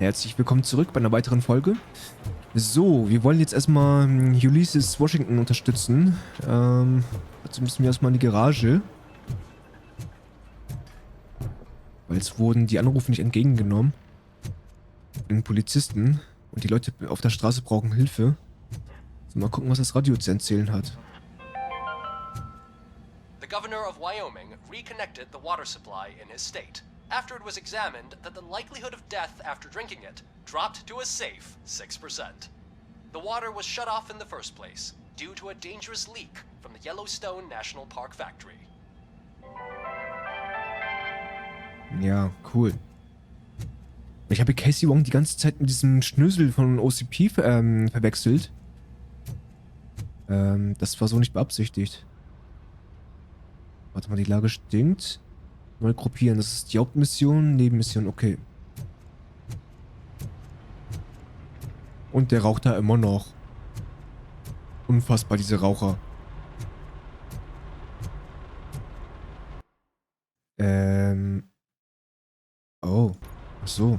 Herzlich willkommen zurück bei einer weiteren Folge. So, wir wollen jetzt erstmal Ulysses Washington unterstützen. Dazu müssen wir erstmal in die Garage. Weil es wurden die Anrufe nicht entgegengenommen. Den Polizisten. Und die Leute auf der Straße brauchen Hilfe. So, mal gucken, was das Radio zu erzählen hat. The governor of Wyoming reconnected the water supply in his state. After it was examined that the likelihood of death after drinking it dropped to a safe 6%. The water was shut off in the first place due to a dangerous leak from the Yellowstone National Park factory. Ja, cool. Ich habe Casey Wong die ganze Zeit mit diesem Schnösel von OCP verwechselt. Das war so nicht beabsichtigt. Warte mal, die Lage stimmt. Neu gruppieren, das ist die Hauptmission, Nebenmission, okay. Und der raucht da immer noch. Unfassbar, diese Raucher. Oh, ach so.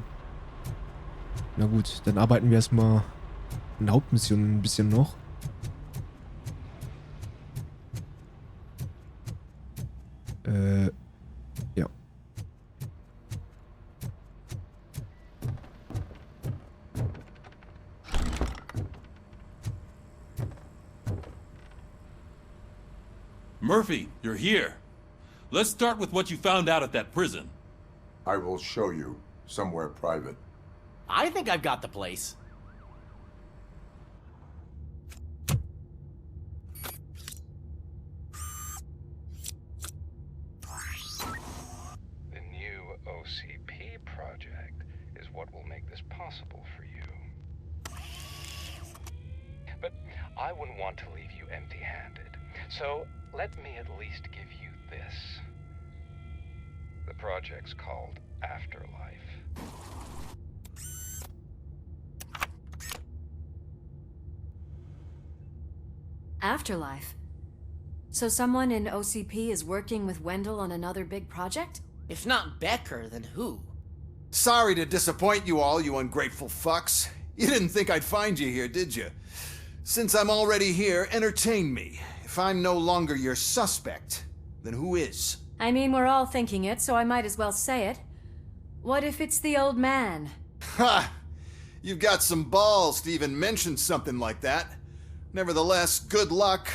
Na gut, dann arbeiten wir erstmal in der Hauptmission ein bisschen noch. Ja. Murphy, you're here. Let's start with what you found out at that prison. I will show you, somewhere private. I think I've got the place. The new OCP project is what will make this possible for you. But I wouldn't want to leave you empty-handed, so let me at least give you this. The project's called Afterlife. Afterlife? So someone in OCP is working with Wendell on another big project? If not Becker, then who? Sorry to disappoint you all, you ungrateful fucks. You didn't think I'd find you here, did you? Since I'm already here, entertain me. If I'm no longer your suspect, then who is? I mean, we're all thinking it, so I might as well say it. What if it's the old man? Ha! You've got some balls to even mention something like that. Nevertheless, good luck.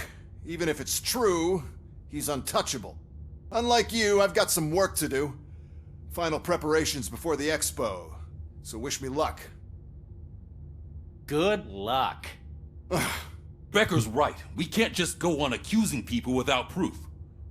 Even if it's true, he's untouchable. Unlike you, I've got some work to do. Final preparations before the expo. So wish me luck. Good luck. Becker's right. We can't just go on accusing people without proof.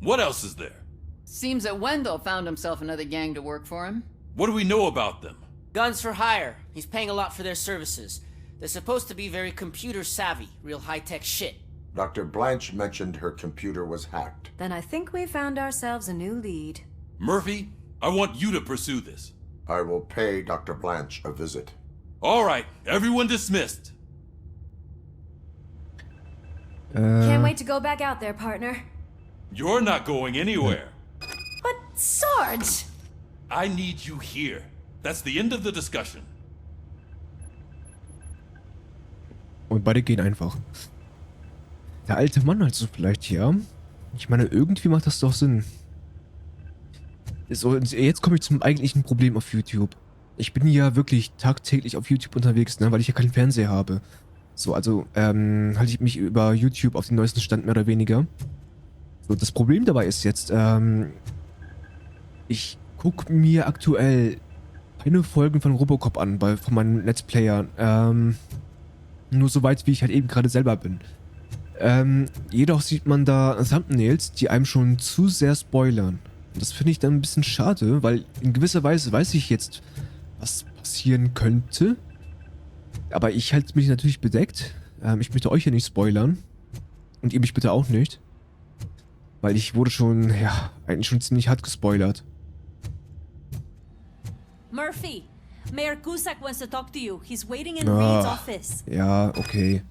What else is there? Seems that Wendell found himself another gang to work for him. What do we know about them? Guns for hire. He's paying a lot for their services. They're supposed to be very computer savvy, real high-tech shit. Dr. Blanche mentioned her computer was hacked. Then I think we found ourselves a new lead. Murphy, I want you to pursue this. I will pay Dr. Blanche a visit. All right, everyone dismissed. Can't wait to go back out there, partner. You're not going anywhere. But Sarge! I need you here. That's the end of the discussion. Und beide gehen einfach. Der alte Mann also vielleicht, ja. Ich meine, irgendwie macht das doch Sinn. So, jetzt komme ich zum eigentlichen Problem auf YouTube. Ich bin ja wirklich tagtäglich auf YouTube unterwegs, ne, weil ich ja keinen Fernseher habe. So, also, halte ich mich über YouTube auf den neuesten Stand mehr oder weniger. So, das Problem dabei ist jetzt, ich gucke mir aktuell keine Folgen von Robocop an, von meinen Let's Playern, nur so weit, wie ich halt eben gerade selber bin. Jedoch sieht man da Thumbnails, die einem schon zu sehr spoilern. Und das finde ich dann ein bisschen schade, weil in gewisser Weise weiß ich jetzt, was passieren könnte. Aber ich halte mich natürlich bedeckt. Ich möchte euch ja nicht spoilern. Und ihr mich bitte auch nicht. Weil ich wurde schon, ja, eigentlich schon ziemlich hart gespoilert. Murphy, Mayor Cusack wants to talk to you. He's waiting in Reed's office. Ja, okay.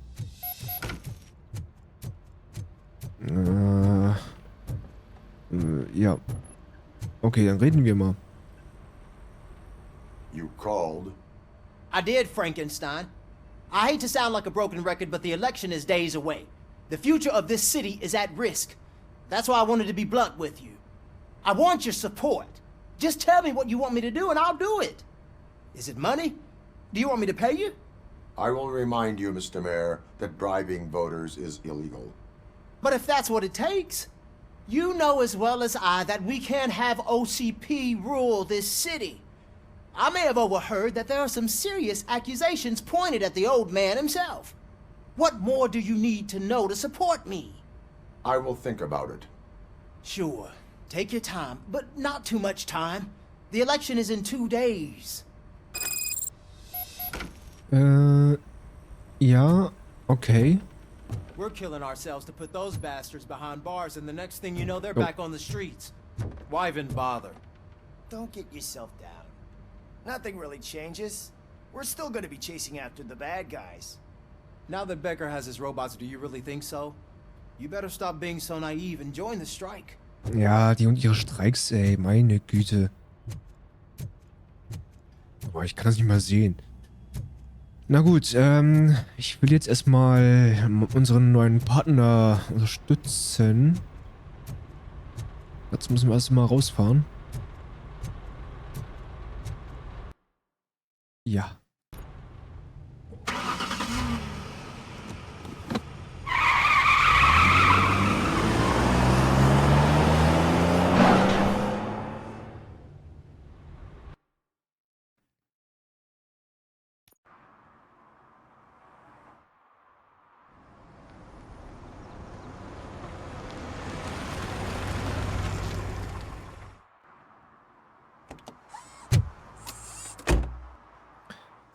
Ja. Okay, dann reden wir mal. You called? I did, Frankenstein. I hate to sound like a broken record, but the election is days away. The future of this city is at risk. That's why I wanted to be blunt with you. I want your support. Just tell me what you want me to do and I'll do it. Is it money? Do you want me to pay you? I will remind you, Mr. Mayor, that bribing voters is illegal. But if that's what it takes, you know as well as I that we can't have OCP rule this city. I may have overheard that there are some serious accusations pointed at the old man himself. What more do you need to know to support me? I will think about it. Sure. Take your time, but not too much time. The election is in 2 days. Ja, okay. We're killing ourselves to put those bastards behind bars, and the next thing you know, they're back on the streets. Why even bother? Don't get yourself down. Nothing really changes. We're still gonna be chasing after the bad guys. Now that Becker has his robots, do you really think so? You better stop being so naive and join the strike. Ja, die und ihre Streiks, ey, meine Güte. Boah, ich kann das nicht mal sehen. Na gut, ich will jetzt erstmal unseren neuen Partner unterstützen. Jetzt müssen wir erstmal rausfahren. Ja.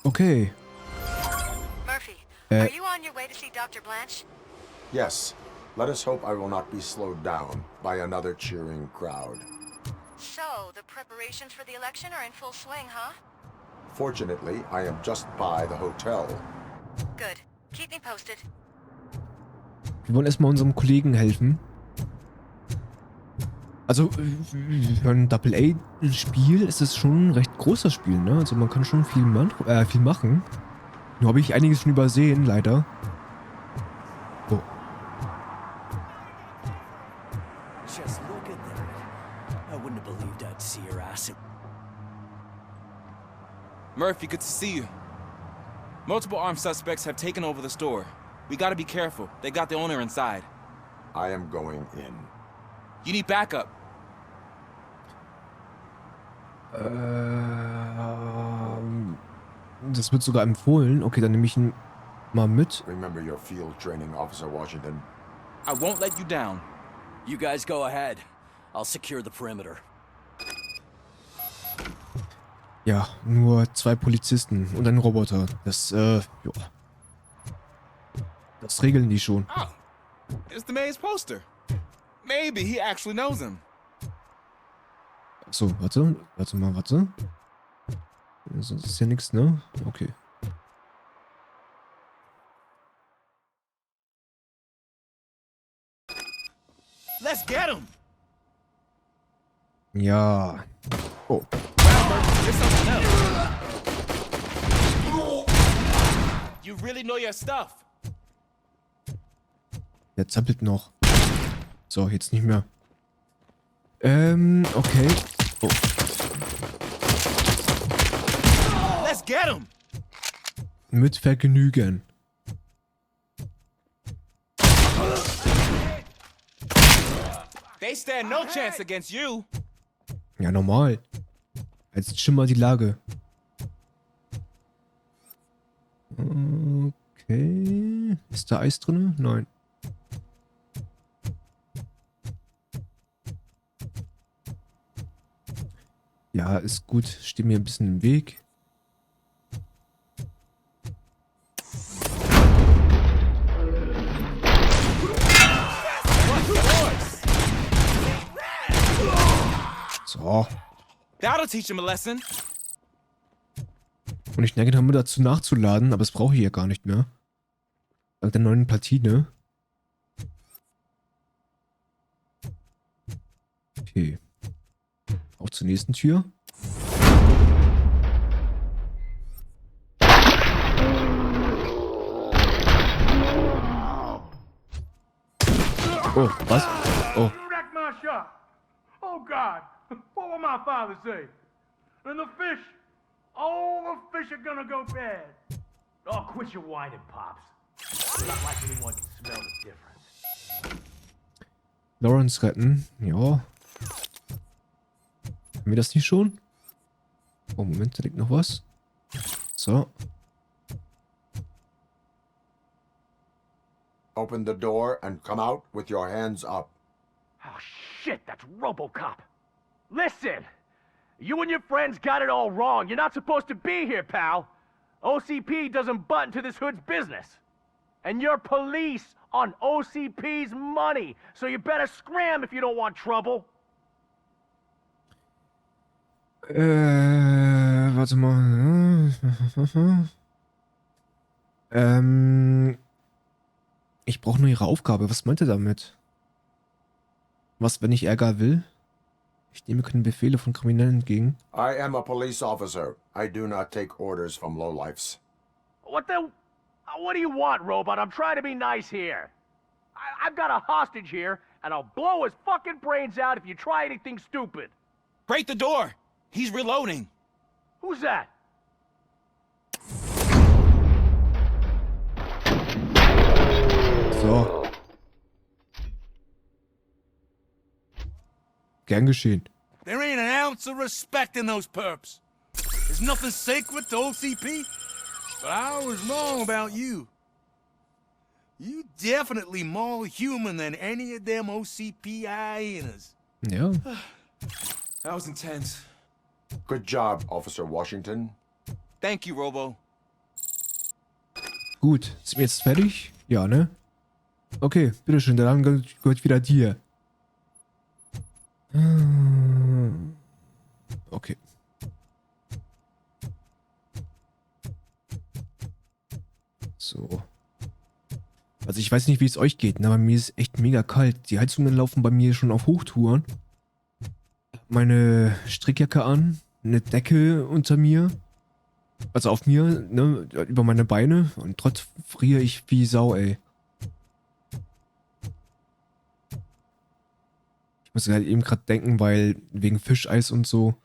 Okay. Murphy, are you on your way to see Dr. Blanche? Yes. Let us hope I will not be slowed down by another cheering crowd. So, the preparations for the election are in full swing, huh? Fortunately, I am just by the hotel. Good. Keep me posted. Wir wollen erstmal unserem Kollegen helfen. Also, für ein AA-Spiel ist es schon ein recht großes Spiel, ne? Also man kann schon viel machen. Nur habe ich einiges schon übersehen, leider. Oh. Just look at that. I wouldn't have believed I'd see her ass. Murphy, good to see you. Multiple armed suspects have taken over the store. We gotta be careful. They got the owner inside. I am going in. You need backup. Das wird sogar empfohlen. Okay, dann nehme ich ihn mal mit. Remember your field training, Officer Washington. I won't let you down. You guys go ahead. I'll secure the perimeter. Ja, nur 2 Polizisten und ein Roboter. Das, ja. Das regeln die schon. Oh, it's the mayor's poster. Maybe he actually knows him. So, warte. Warte. Sonst ist ja nichts, ne? Okay. Let's get him. Ja. Oh. You really know your stuff. Der zappelt noch. So, jetzt nicht mehr. Okay. Oh. Let's get him. Mit Vergnügen. They stand no chance against you. Ja, normal. Jetzt schimmert die Lage. Okay. Ist da Eis drin? Nein. Ja, ist gut. Steht mir ein bisschen im Weg. So. That'll teach him a lesson. Und ich neige damit dazu nachzuladen, aber das brauche ich ja gar nicht mehr. Dank der neuen Platine. Okay. Auch zur nächsten Tür. Oh, was? Oh. You wrecked my shop. Oh God, what will my father say? And the fish, all the fish are gonna go bad. Oh, quit your whining, Pops. Not like anyone can smell the difference. Lawrence retten. Ja. Haben wir das nicht schon? Oh, Moment, da liegt noch was. So. Open the door and come out with your hands up. Oh shit, that's Robocop. Listen, you and your friends got it all wrong. You're not supposed to be here, pal. OCP doesn't butt into this hood's business. And you're police on OCP's money, so you better scram if you don't want trouble. Warte mal. Ich brauche nur ihre Aufgabe. Was meint ihr damit? Was, wenn ich Ärger will? Ich nehme keine Befehle von Kriminellen entgegen. I am a police officer. I do not take orders from lowlifes. What do you want, Robot? I'm trying to be nice here. I've got a hostage here, and I'll blow his fucking brains out if you try anything stupid. Break the door! He's reloading. Who's that? So. Gern geschehen. There ain't an ounce of respect in those perps. There's nothing sacred to OCP, but I was wrong about you. You definitely more human than any of them OCP hyenas. Ja. That was intense. Good job, Officer Washington. Thank you, Robo. Gut, sind wir jetzt fertig? Ja, ne? Okay, bitteschön, der Laden gehört wieder dir. Okay. So. Also ich weiß nicht, wie es euch geht, ne? Aber mir ist echt mega kalt. Die Heizungen laufen bei mir schon auf Hochtouren. Meine Strickjacke an, eine Decke unter mir. Also auf mir, ne, über meine Beine. Und trotzdem friere ich wie Sau, ey. Ich muss halt eben gerade denken, weil wegen Fischeis und so.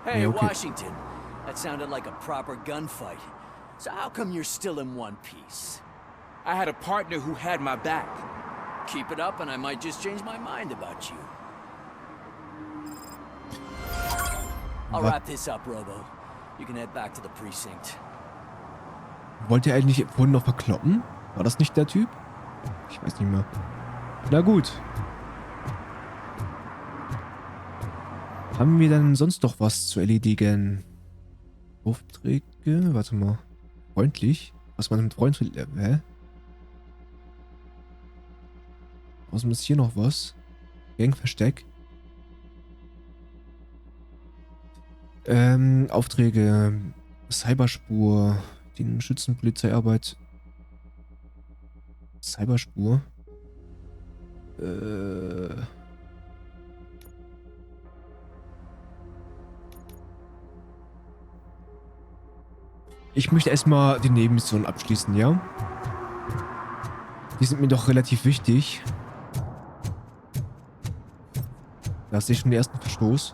Hey, Ja, okay. Washington. That sounded like a proper gunfight. So how come you're still in one piece? I had a partner who had my back. Keep it up and I might just change my mind about you. I'll wrap this up, Robo. You can head back to the precinct. Wollt ihr eigentlich vorhin noch verkloppen? War das nicht der Typ? Ich weiß nicht mehr. Na gut. Haben wir dann sonst noch was zu erledigen? Aufträge? Warte mal. Freundlich? Was man mit freundlich... Hä? Außerdem ist hier noch was. Gangversteck. Aufträge. Cyberspur. Die Schützenpolizeiarbeit. Cyberspur. Ich möchte erstmal die Nebenmissionen abschließen, ja? Die sind mir doch relativ wichtig. Da sehe ich schon den ersten Verstoß.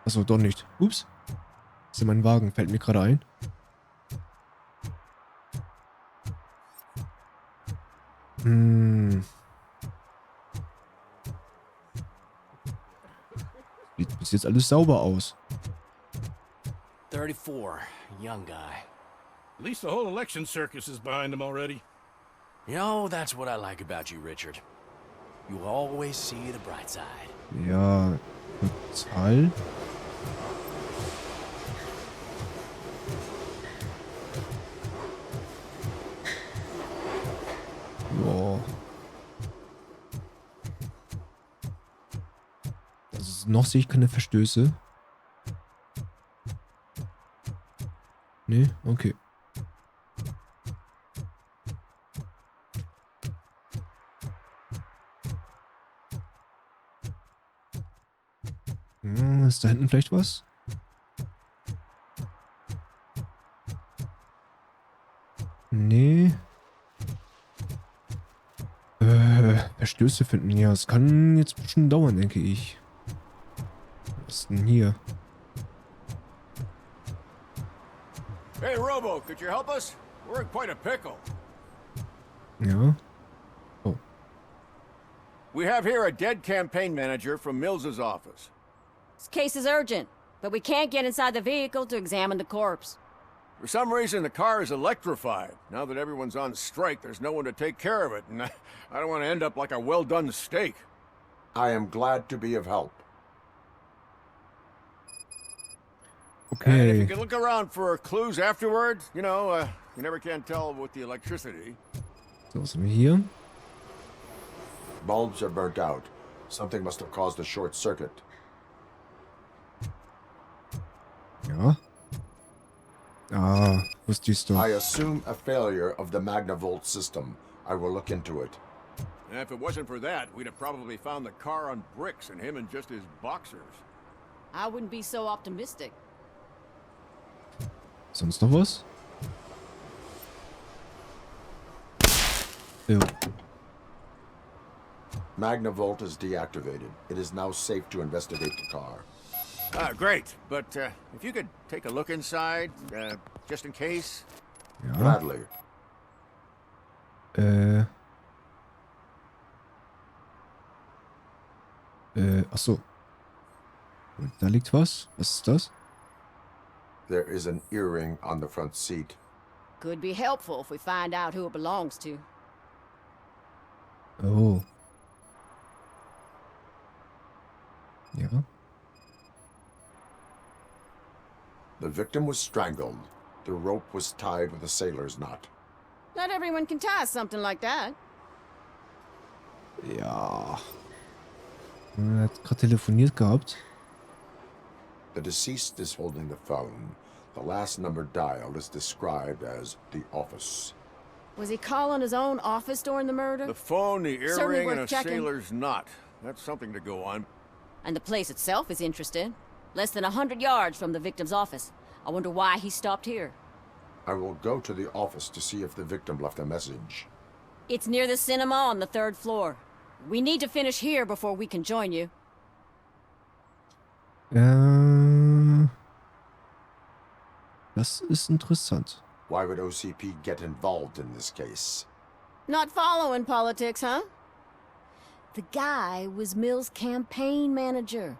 Achso, doch nicht. Ups. Das ist mein Wagen, fällt mir gerade ein. Sieht bis jetzt alles sauber aus. 34, young guy. At least the whole election circus is behind him already. You know, that's what I like about you, Richard. You always see the bright side. Ja, total. Boah. Also noch sehe ich keine Verstöße. Nee, okay. Ist da hinten vielleicht was? Nee. Verstöße finden. Ja, es kann jetzt bestimmt dauern, denke ich. Was ist denn hier? Hey, Robo, could you help us? We're in quite a pickle. Ja. Oh. We have here a dead campaign manager from Mills's office. This case is urgent, but we can't get inside the vehicle to examine the corpse. For some reason, the car is electrified. Now that everyone's on strike, there's no one to take care of it, and I don't want to end up like a well-done steak. I am glad to be of help. And if Okay. you can look around for clues afterward, you know, you never can tell with the electricity. So, was haben wir hier? Bulbs are burnt out. Something must have caused a short circuit. Ja. Ah, wusste ich's doch. I assume a failure of the Magnavolt system. I will look into it. And if it wasn't for that, we'd have probably found the car on bricks and him in just his boxers. I wouldn't be so optimistic. Sonst noch was? Jo. Magnavolt is deactivated. It is now safe to investigate the car. Great. But if you could take a look inside, just in case. Ja. Gladly. Ach so. Und da liegt was. Was ist das? There is an earring on the front seat. Could be helpful if we find out who it belongs to. Oh. Ja. The victim was strangled. The rope was tied with a sailor's knot. Not everyone can tie something like that. Ja. Er hat gerade telefoniert gehabt. The deceased is holding the phone. The last number dialed is described as the office. Was he calling his own office during the murder? The phone, the Certainly earring, and worth a checking. sailor's knot. That's something to go on. And the place itself is interesting. Less than 100 yards from the victim's office. I wonder why he stopped here. I will go to the office to see if the victim left a message. It's near the cinema on the 3rd floor. We need to finish here before we can join you. Das ist interessant. Why would OCP get involved in this case? Not following politics, huh? The guy was Mills' campaign manager.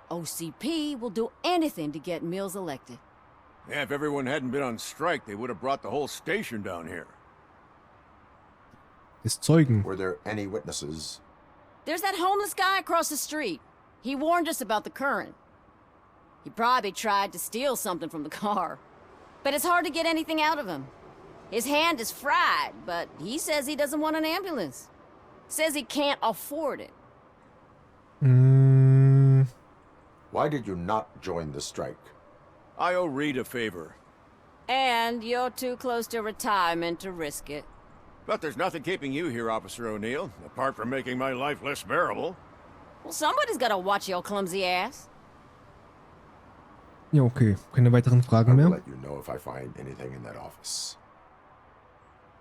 OCP will do anything to get Mills elected. Yeah, if everyone hadn't been on strike, they would have brought the whole station down here. Ist Zeugen. Were there any witnesses? There's that homeless guy across the street. He warned us about the current. He probably tried to steal something from the car. But it's hard to get anything out of him. His hand is fried, but he says he doesn't want an ambulance. Says he can't afford it. Why did you not join the strike? I owe Reed a favor. And you're too close to retirement to risk it. But there's nothing keeping you here, Officer O'Neill, apart from making my life less bearable. Well, somebody's gotta watch your clumsy ass. Ja, okay. Keine weiteren Fragen I will mehr. let you know if I find anything in that office.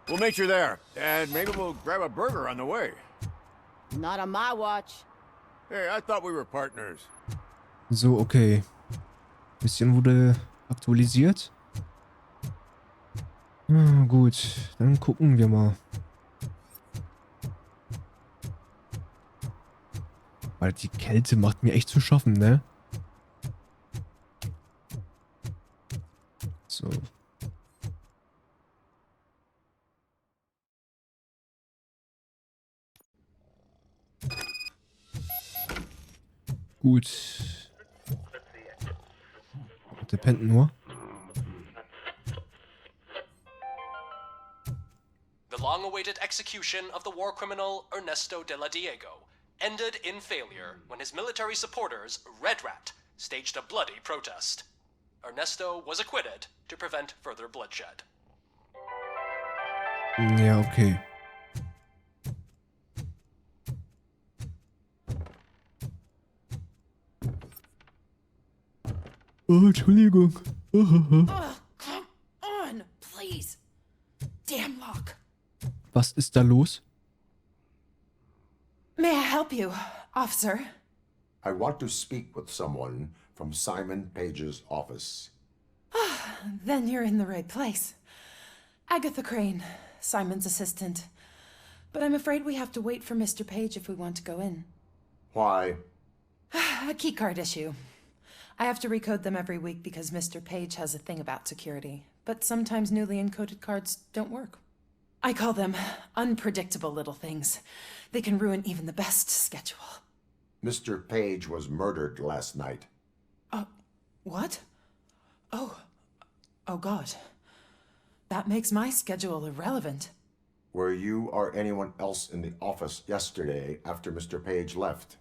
We'll meet you there, and maybe we'll grab a burger on the way. Not on my watch. Hey, I thought we were partners. So, okay. Bisschen wurde aktualisiert. Gut, dann gucken wir mal. Weil die Kälte macht mir echt zu schaffen, ne? So. Gut. Der pennt nur. The long-awaited execution of the war criminal Ernesto de la Diego ended in failure when his military supporters, Red Rat, staged a bloody protest. Ernesto was acquitted to prevent further bloodshed. Ja, okay. Oh, Entschuldigung. Come on, please. Damn lock. Was ist da los? May I help you, officer? I want to speak with someone from Simon Page's office. Then you're in the right place. Agatha Crane, Simon's assistant. But I'm afraid we have to wait for Mr. Page if we want to go in. Why? A keycard issue. I have to recode them every week because Mr. Page has a thing about security. But sometimes newly encoded cards don't work. I call them unpredictable little things. They can ruin even the best schedule. Mr. Page was murdered last night. What? Oh God. That makes my schedule irrelevant. Were you or anyone else in the office yesterday after Mr. Page left?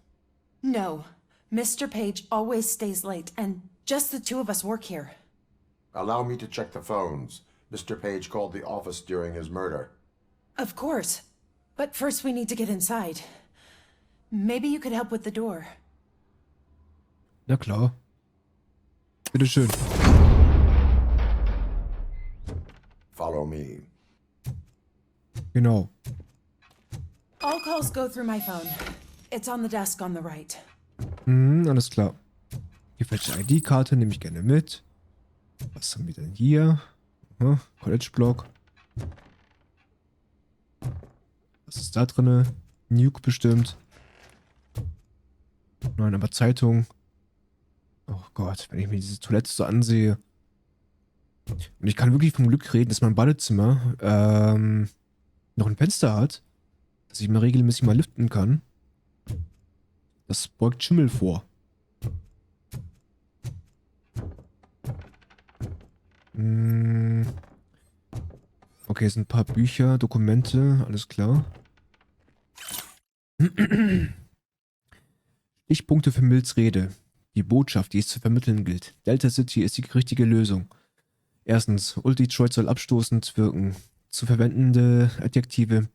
No. Mr. Page always stays late, and just the two of us work here. Allow me to check the phones. Mr. Page called the office during his murder. Of course. But first we need to get inside. Maybe you could help with the door. Na klar. Bitteschön. Follow me. Genau. All calls go through my phone. It's on the desk on the right. Alles klar. Hier fällt die ID-Karte, nehme ich gerne mit. Was haben wir denn hier? College-Block. Was ist da drinne? Nuke bestimmt. Nein, aber Zeitung. Oh Gott, wenn ich mir diese Toilette so ansehe. Und ich kann wirklich vom Glück reden, dass mein Badezimmer noch ein Fenster hat, dass ich mir regelmäßig mal lüften kann. Das beugt Schimmel vor. Okay, es sind ein paar Bücher, Dokumente, alles klar. Stichpunkte für Mills Rede. Die Botschaft, die es zu vermitteln gilt. Delta City ist die richtige Lösung. Erstens, Old Detroit soll abstoßend wirken. Zu verwendende Adjektive: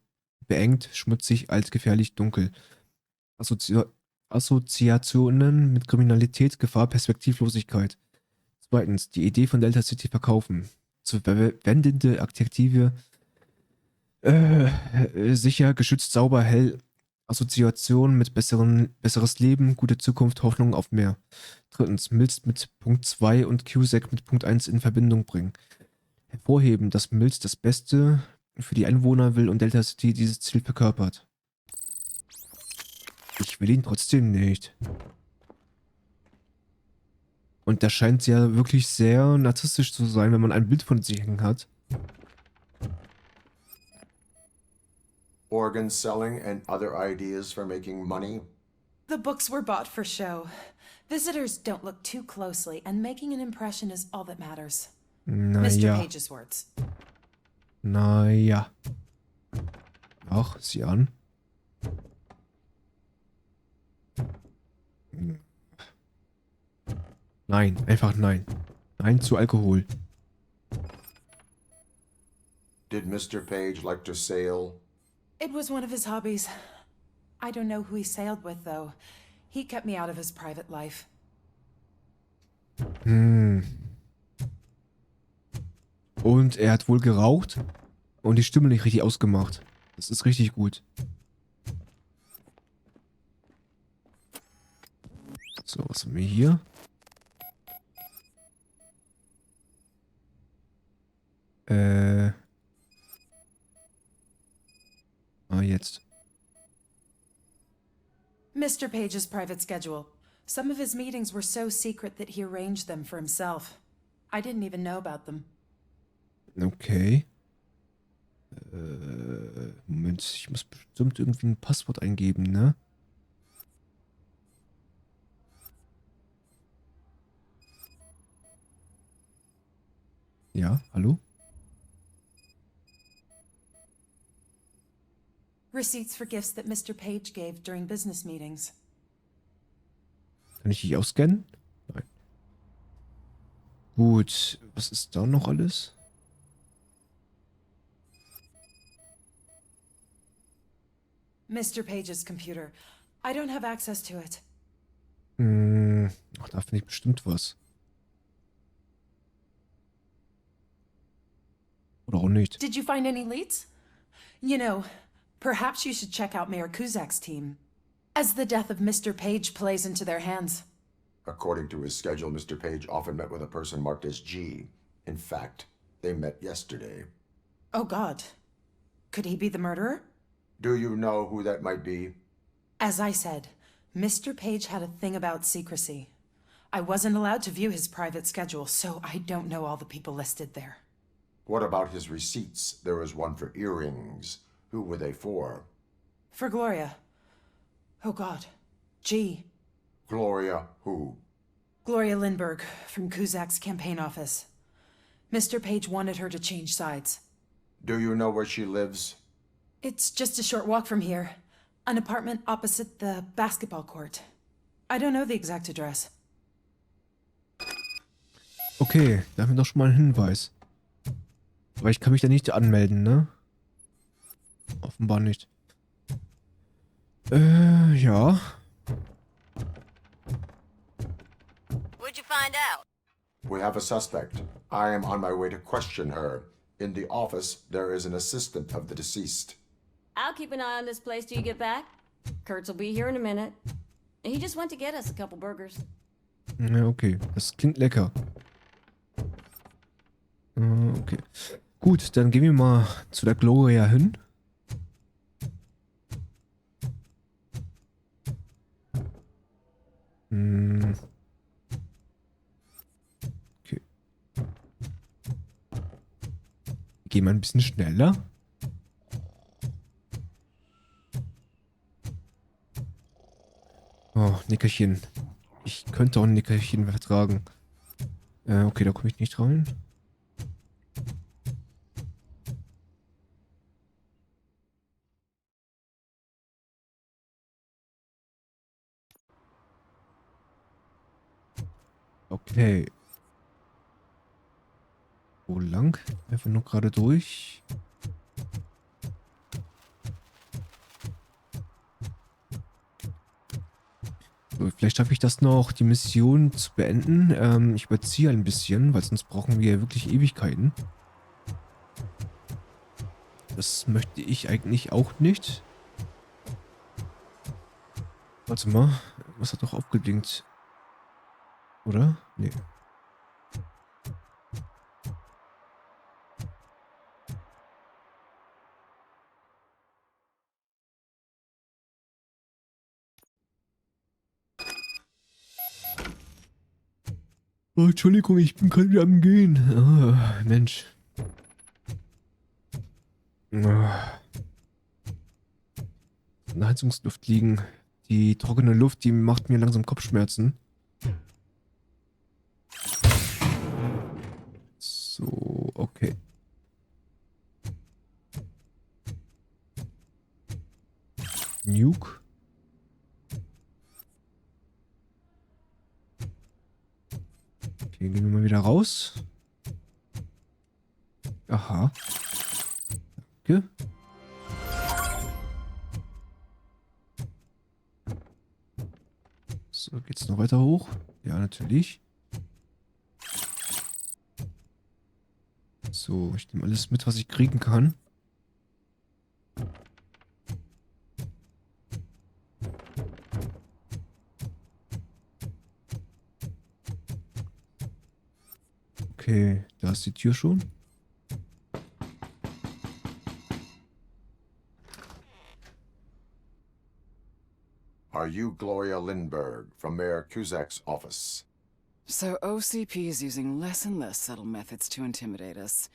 beengt, schmutzig, alt, gefährlich, dunkel. Assoziationen mit Kriminalität, Gefahr, Perspektivlosigkeit. Zweitens, die Idee von Delta City verkaufen. Zu verwendende Adjektive: sicher, geschützt, sauber, hell. Assoziation mit besseres Leben, gute Zukunft, Hoffnung auf mehr. Drittens, Mills mit Punkt 2 und Cusack mit Punkt 1 in Verbindung bringen. Hervorheben, dass Mills das Beste für die Einwohner will und Delta City dieses Ziel verkörpert. Ich will ihn trotzdem nicht. Und das scheint ja wirklich sehr narzisstisch zu sein, wenn man ein Bild von sich hängen hat. Organ selling and other ideas for making money? The books were bought for show. Visitors don't look too closely, and making an impression is all that matters. Mr. Page's words. Naja. Ach, sieh an. Nein, einfach nein. Nein zu Alkohol. Did Mr. Page like to sail? It was one of his hobbies. I don't know who he sailed with, though. He kept me out of his private life. Und er hat wohl geraucht und die Stimme nicht richtig ausgemacht. Das ist richtig gut. So, was haben wir hier? Jetzt. Mr. Page's private schedule. Some of his meetings were so secret that he arranged them for himself. I didn't even know about them. Okay. Moment, ich muss bestimmt irgendwie ein Passwort eingeben, ne? Ja, hallo? Receipts for gifts that Mr. Page gave during business meetings. Kann ich dich ausscannen? Nein. Gut, was ist da noch alles? Mr. Page's computer. I don't have access to it. Ach, da finde ich bestimmt was. Oder auch nicht. Did you find any leads? You know, perhaps you should check out Mayor Kuzak's team, as the death of Mr. Page plays into their hands. According to his schedule, Mr. Page often met with a person marked as G. In fact, they met yesterday. Oh God. Could he be the murderer? Do you know who that might be? As I said, Mr. Page had a thing about secrecy. I wasn't allowed to view his private schedule, so I don't know all the people listed there. What about his receipts? There was one for earrings. Who were they for? For Gloria. Oh God. G. Gloria who? Gloria Lindbergh, from Kuzak's campaign office. Mr. Page wanted her to change sides. Do you know where she lives? It's just a short walk from here. An apartment opposite the basketball court. I don't know the exact address. Okay, da haben wir doch schon mal einen Hinweis. Aber ich kann mich da nicht anmelden, ne? Offenbar nicht. Ja. What'd you find out? We have a suspect. I am on my way to question her. In the office, there is an assistant of the deceased. I'll keep an eye on this place till you get back. Kurtz will be here in a minute. He just went to get us a couple burgers. Ja, okay. Das klingt lecker. Okay. Gut, dann gehen wir mal zu der Gloria hin. Okay. Gehen wir ein bisschen schneller. Oh, Nickerchen. Ich könnte auch ein Nickerchen vertragen. Okay, da komme ich nicht rein. Okay. Wo lang? Einfach nur gerade durch. So, vielleicht schaffe ich das noch, die Mission zu beenden. Ich überziehe ein bisschen, weil sonst brauchen wir wirklich Ewigkeiten. Das möchte ich eigentlich auch nicht. Warte mal, was hat doch aufgeblinkt? Oder? Nee. Oh, Entschuldigung, ich bin gerade wieder am Gehen. Oh, Mensch. Oh. In der Heizungsluft liegen. Die trockene Luft, die macht mir langsam Kopfschmerzen. So, okay. Nuke. Okay, gehen wir mal wieder raus. Aha. Danke. So, geht's noch weiter hoch? Ja, natürlich. So, ich nehme alles mit, was ich kriegen kann. Okay, da ist die Tür schon. Are you Gloria Lindbergh from Mayor Kuzak's office? So OCP is using less and less subtle methods to intimidate us.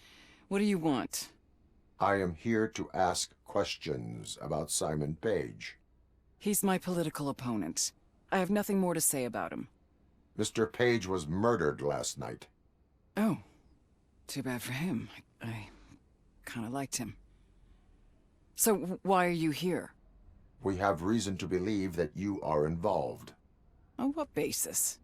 What do you want? I am here to ask questions about Simon Page. He's my political opponent. I have nothing more to say about him. Mr. Page was murdered last night. Oh, too bad for him. I kind of liked him. So why are you here? We have reason to believe that you are involved. On what basis?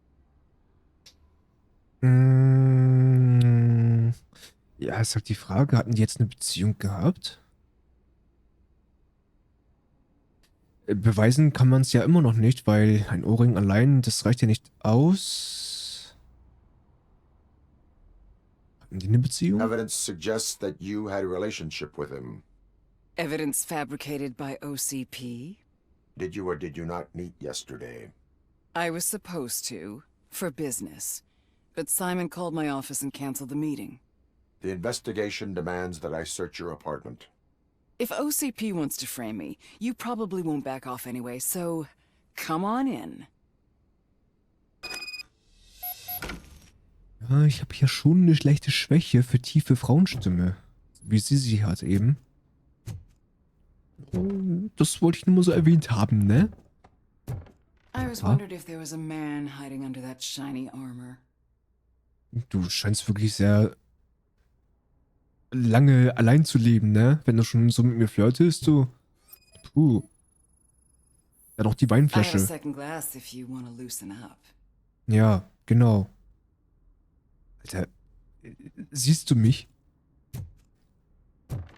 Ja, ist halt die Frage, hatten die jetzt eine Beziehung gehabt? Beweisen kann man es ja immer noch nicht, weil ein Ohrring allein, das reicht ja nicht aus. Hatten die eine Beziehung? Evidence suggests that you had a relationship with him. Evidence fabricated by OCP? Did you or did you not meet yesterday? I was supposed to, for business. But Simon called my office and canceled the meeting. The investigation demands that I search your apartment. If OCP wants to frame me, you probably won't back off anyway, so come on in. Ja, ich habe hier schon eine schlechte Schwäche für tiefe Frauenstimme. Wie sie hat eben. Das wollte ich nur mal so erwähnt haben, ne? I was wondered if there was a man hiding under that shiny armor. Du scheinst wirklich sehr lange allein zu leben, ne? Wenn du schon so mit mir flirtest, du. Puh. Ja, noch die I have a Weinflasche. second glass if you want to loosen up. Ja, genau. Alter, siehst du mich?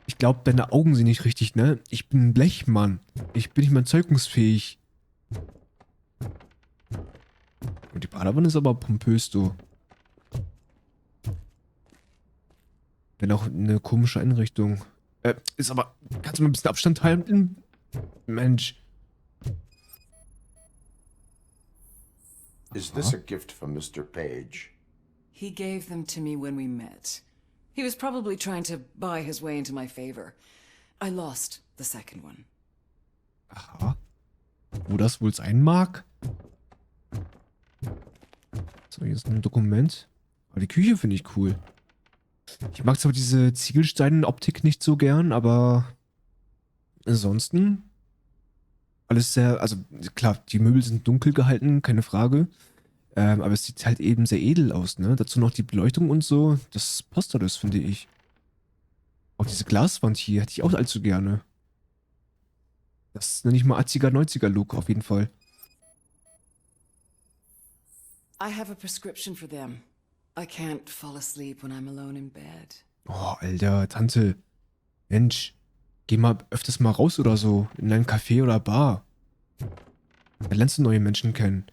Ich glaube, deine Augen sind nicht richtig, ne? Ich bin ein Blechmann. Ich bin nicht mehr zeugungsfähig. Und die Badewanne ist aber pompös, du. Wenn auch eine komische Einrichtung. Ist aber... Kannst du mal ein bisschen Abstand halten? Mensch. Is this a gift from Mr. Page? He gave them to me when we met. He was probably trying to buy his way into my favor. I lost the second one. Aha. Wo das wohl sein mag? So, hier ist ein Dokument. Aber die Küche finde ich cool. Ich mag zwar diese Ziegelsteinen-Optik nicht so gern, aber ansonsten alles sehr, also klar, die Möbel sind dunkel gehalten, keine Frage. Aber es sieht halt eben sehr edel aus, ne? Dazu noch die Beleuchtung und so. Das passt alles, finde ich. Auch diese Glaswand hier hätte ich auch allzu gerne. Das nenne ich mal 80er, 90er Look auf jeden Fall. I have a prescription for them. I can't fall asleep when I'm alone in bed. Oh, Alter, Tante. Mensch, geh mal öfters mal raus oder so. In ein Café oder Bar. Da lernst du neue Menschen kennen.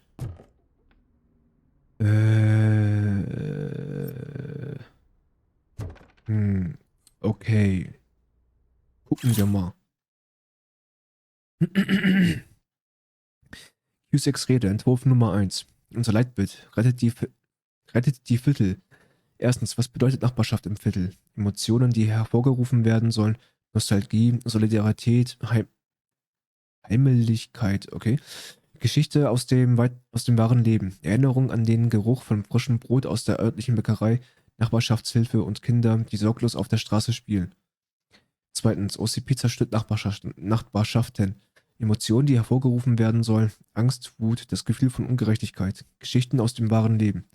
Okay. Gucken wir mal. Q6 Rede, Entwurf Nummer 1. Unser Leitbild. Rettet die Viertel. Erstens, was bedeutet Nachbarschaft im Viertel? Emotionen, die hervorgerufen werden sollen. Nostalgie, Solidarität, Heimeligkeit, okay. Geschichte aus dem wahren Leben. Erinnerung an den Geruch von frischem Brot aus der örtlichen Bäckerei, Nachbarschaftshilfe und Kinder, die sorglos auf der Straße spielen. Zweitens, OCP zerstört Nachbarschaften. Emotionen, die hervorgerufen werden sollen. Angst, Wut, das Gefühl von Ungerechtigkeit. Geschichten aus dem wahren Leben.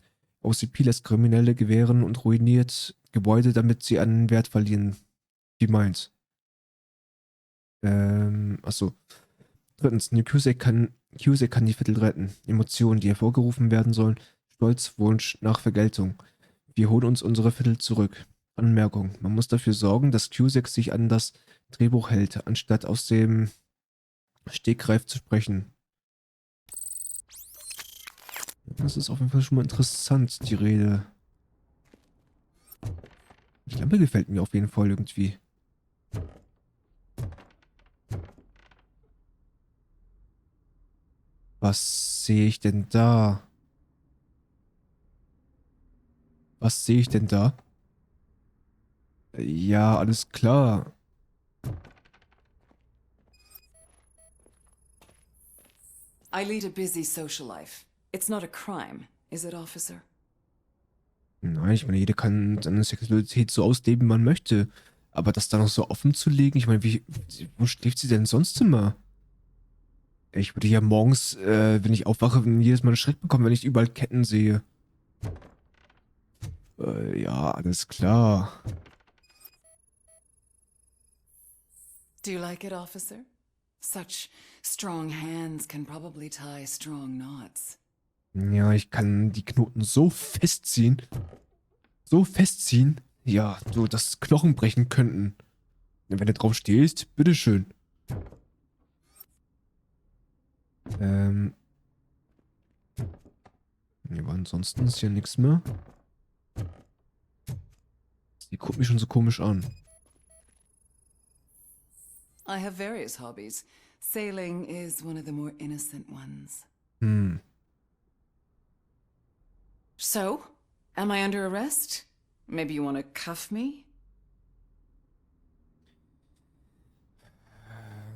OCP lässt Kriminelle gewähren und ruiniert Gebäude, damit sie an Wert verlieren. Wie meins. Achso. Drittens, Cusack kann die Viertel retten. Emotionen, die hervorgerufen werden sollen. Stolz, Wunsch nach Vergeltung. Wir holen uns unsere Viertel zurück. Anmerkung. Man muss dafür sorgen, dass Cusack sich an das Drehbuch hält, anstatt aus dem Stegreif zu sprechen. Das ist auf jeden Fall schon mal interessant, die Rede. Die Lampe gefällt mir auf jeden Fall irgendwie. Was sehe ich denn da? Was sehe ich denn da? Ja, alles klar. I lead a busy social life. It's not a crime, is it, officer? Nein, ich meine, jeder kann seine Sexualität so ausleben, wie man möchte. Aber das da noch so offen zu legen, ich meine, wo schläft sie denn sonst immer? Ich würde ja morgens, wenn ich aufwache, jedes Mal einen Schreck bekommen, wenn ich überall Ketten sehe. Ja, alles klar. Do you like it, officer? Such strong hands can probably tie strong knots. Ja, ich kann die Knoten so festziehen. So festziehen. ja, so das Knochen brechen könnten. Wenn du drauf stehst, bitteschön. Ja, aber ansonsten ist hier nichts mehr. Die guckt mich schon so komisch an. I have various hobbies. Sailing is one of the more innocent ones. So, am I under arrest? Maybe you want to cuff me?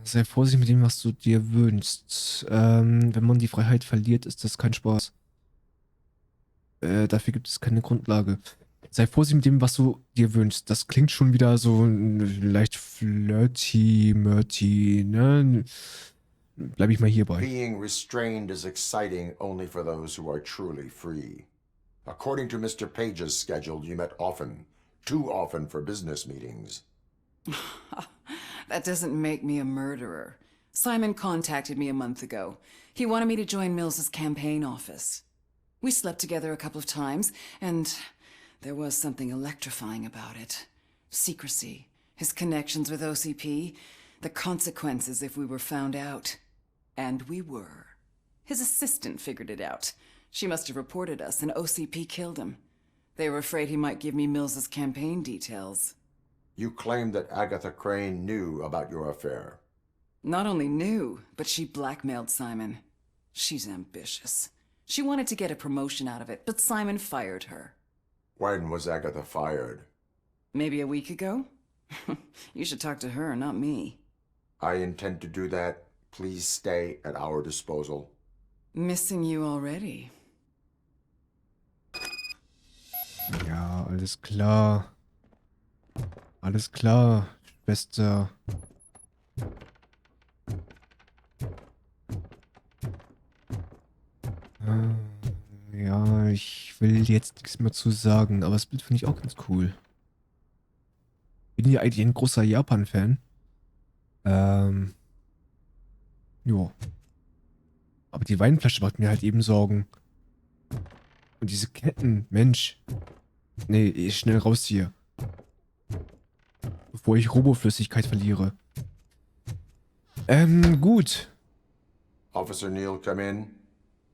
Sei vorsichtig mit dem, was du dir wünschst. Wenn man die Freiheit verliert, ist das kein Spaß. Dafür gibt es keine Grundlage. Sei vorsichtig mit dem, was du dir wünschst. Das klingt schon wieder so leicht flirty, ne? Bleib ich mal hierbei. Being restrained is exciting only for those who are truly free. According to Mr. Page's schedule, you met often. Too often for business meetings. That doesn't make me a murderer. Simon contacted me a month ago. He wanted me to join Mills's campaign office. We slept together a couple of times, and there was something electrifying about it. Secrecy, his connections with OCP, the consequences if we were found out. And we were. His assistant figured it out. She must have reported us, and OCP killed him. They were afraid he might give me Mills's campaign details. You claimed that Agatha Crane knew about your affair. Not only knew, but she blackmailed Simon. She's ambitious. She wanted to get a promotion out of it, but Simon fired her. When was Agatha fired? Maybe a week ago? You should talk to her, not me. I intend to do that. Please stay at our disposal. Missing you already. Ja, alles klar. Alles klar, Schwester. Ja, ich will jetzt nichts mehr zu sagen, aber das Bild finde ich auch ganz cool. Bin ja eigentlich ein großer Japan-Fan. Jo. Aber die Weinflasche macht mir halt eben Sorgen. Und diese Ketten, Mensch. Nee, schnell raus hier. Bevor ich Roboflüssigkeit verliere. Gut. Officer Neal, come in.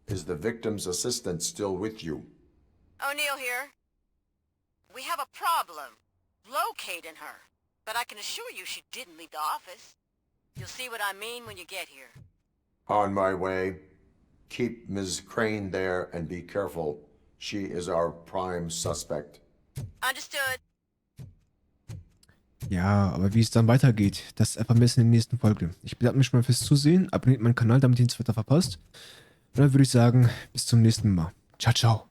Is the victim's assistant still with you? O'Neill here. We have a problem locating her, but I can assure you she didn't leave the office. You'll see what I mean when you get here. On my way. Keep Ms. Crane there and be careful. She is our prime suspect. Understood. Ja, aber wie es dann weitergeht, das erfahren wir in der nächsten Folge. Ich bedanke mich schon mal fürs Zusehen. Abonniert meinen Kanal, damit ihr nichts weiter verpasst. Und dann würde ich sagen, bis zum nächsten Mal. Ciao, ciao.